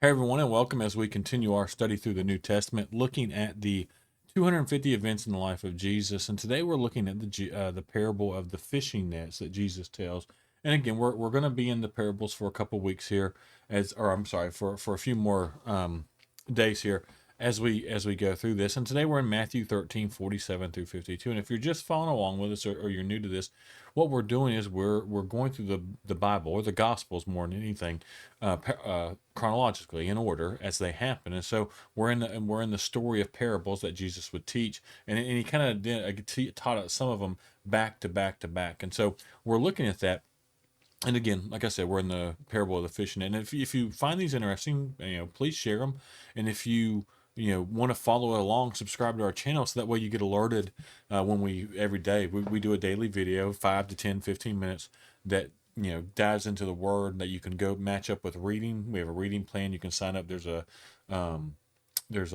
Hey everyone, and welcome as we continue our study through the New Testament, looking at the 250 events in the life of Jesus. And today we're looking at the parable of the fishing nets that Jesus tells. And again, we're going to be in the parables for a couple weeks here, or I'm sorry, for a few more days here as we go through this. And today we're in Matthew 13:47 through 52. And if you're just following along with us, or you're new to this, what we're doing is we're going through the Bible or the Gospels more than anything, chronologically in order as they happen. And so we're in the story of parables that Jesus would teach, and he kind of taught us some of them back to back to back. And so we're looking at that. And again, like I said, we're in the parable of the fish net. And if you find these interesting, please share them. And if you want to follow along, subscribe to our channel so that way you get alerted when every day we do a daily video, 5 to 10, 15 minutes that dives into the word that you can go match up with reading. We have a reading plan. You can sign up. There's a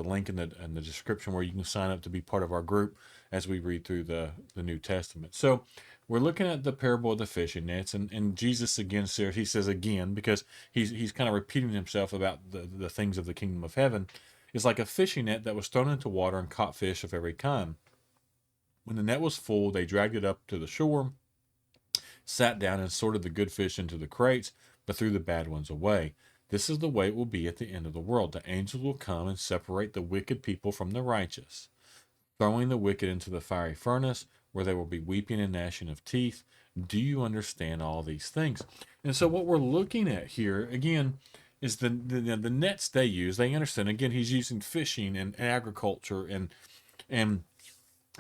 link in the description where you can sign up to be part of our group as we read through the New Testament. So we're looking at the parable of the fishing nets, and Jesus again says, he says again, because he's kind of repeating himself about the things of the kingdom of heaven. It's like a fishing net that was thrown into water and caught fish of every kind. When the net was full, they dragged it up to the shore, sat down, and sorted the good fish into the crates, but threw the bad ones away. This is the way it will be at the end of the world. The angels will come and separate the wicked people from the righteous, throwing the wicked into the fiery furnace, where there will be weeping and gnashing of teeth. Do you understand all these things? And so, what we're looking at here again is the nets they use. They understand. Again, he's using fishing and agriculture and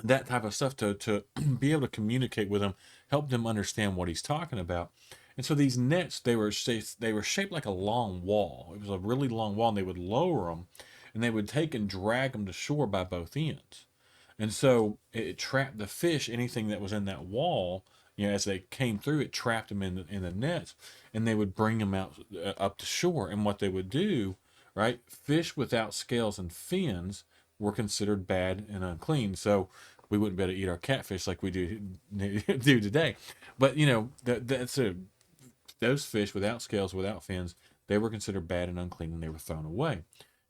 that type of stuff to be able to communicate with them, help them understand what he's talking about. And so these nets, they were shaped like a long wall. It was a really long wall, and they would lower them, and they would take and drag them to shore by both ends. And so it trapped the fish, anything that was in that wall. As they came through, it trapped them in the nets, and they would bring them out up to shore. And what they would do, right? Fish without scales and fins were considered bad and unclean. So we wouldn't be able to eat our catfish like we do today. But those fish without scales, without fins, they were considered bad and unclean, and they were thrown away.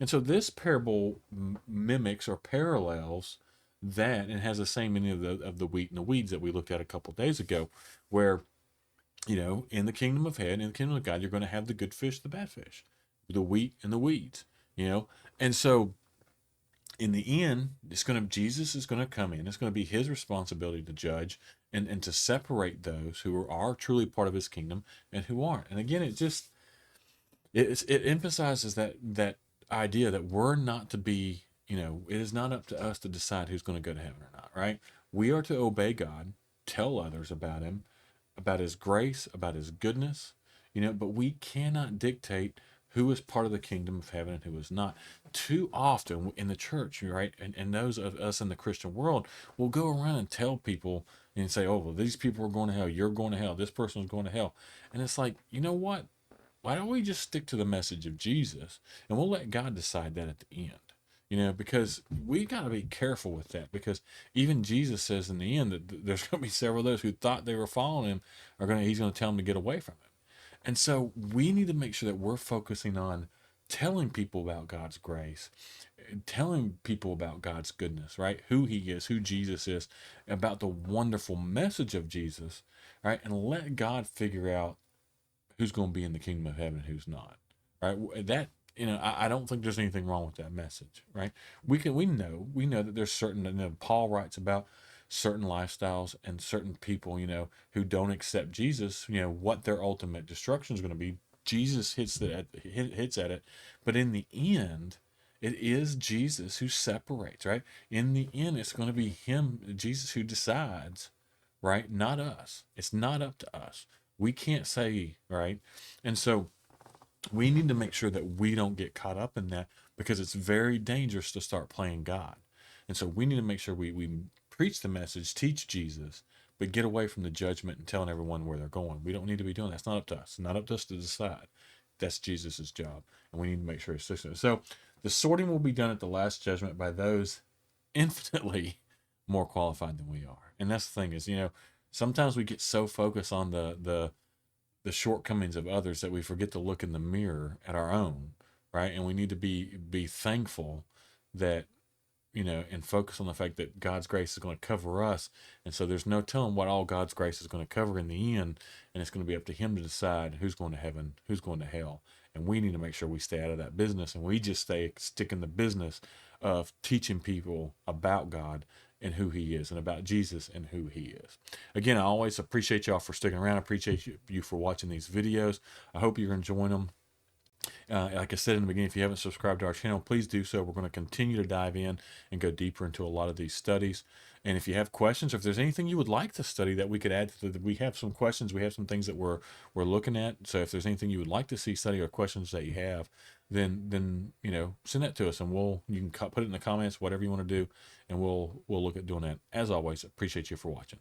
And so this parable mimics or parallels that, and has the same meaning of the wheat and the weeds that we looked at a couple days ago, where in the kingdom of heaven, in the kingdom of God, you're going to have the good fish, the bad fish, the wheat and the weeds. And so in the end, Jesus is going to come in. It's going to be his responsibility to judge and to separate those who are truly part of his kingdom and who aren't. And again, it emphasizes that idea that we're not to be, it is not up to us to decide who's going to go to heaven or not, right? We are to obey God, tell others about him, about his grace, about his goodness, but we cannot dictate who is part of the kingdom of heaven and who is not. Too often in the church, right, and those of us in the Christian world will go around and tell people and say, oh, well, these people are going to hell, you're going to hell, this person is going to hell. And it's like, you know what? Why don't we just stick to the message of Jesus, and we'll let God decide that at the end? Because we got to be careful with that, because even Jesus says in the end that there's going to be several of those who thought they were following him he's going to tell them to get away from him. And so we need to make sure that we're focusing on telling people about God's grace, telling people about God's goodness, right? Who he is, who Jesus is, about the wonderful message of Jesus, right? And let God figure out who's going to be in the kingdom of heaven and who's not, right? I don't think there's anything wrong with that message, right? We know that there's certain, Paul writes about certain lifestyles and certain people, who don't accept Jesus, what their ultimate destruction is going to be. Jesus hits at it, but in the end, it is Jesus who separates, right? In the end, it's going to be him, Jesus, who decides, right? Not us. It's not up to us. We can't say, right? And so we need to make sure that we don't get caught up in that, because it's very dangerous to start playing God. And so we need to make sure we preach the message, teach Jesus, but get away from the judgment and telling everyone where they're going. We don't need to be doing that. It's not up to us. It's not up to us to decide. That's Jesus's job, and we need to make sure it's system. So the sorting will be done at the last judgment by those infinitely more qualified than we are. And that's the thing is, sometimes we get so focused on the shortcomings of others that we forget to look in the mirror at our own, right? And we need to be thankful that, and focus on the fact that God's grace is going to cover us. And so there's no telling what all God's grace is going to cover in the end. And it's going to be up to Him to decide who's going to heaven, who's going to hell. And we need to make sure we stay out of that business, and we just stick in the business of teaching people about God and who He is, and about Jesus and who He is. Again, I always appreciate y'all for sticking around. I appreciate you for watching these videos. I hope you're enjoying them. Like I said in the beginning, if you haven't subscribed to our channel, please do so. We're going to continue to dive in and go deeper into a lot of these studies. And if you have questions, or if there's anything you would like to study that we could add to we have some questions, we have some things that we're looking at. So if there's anything you would like to see study, or questions that you have, then send that to us, and you can put it in the comments, whatever you want to do, and we'll look at doing that. As always, appreciate you for watching.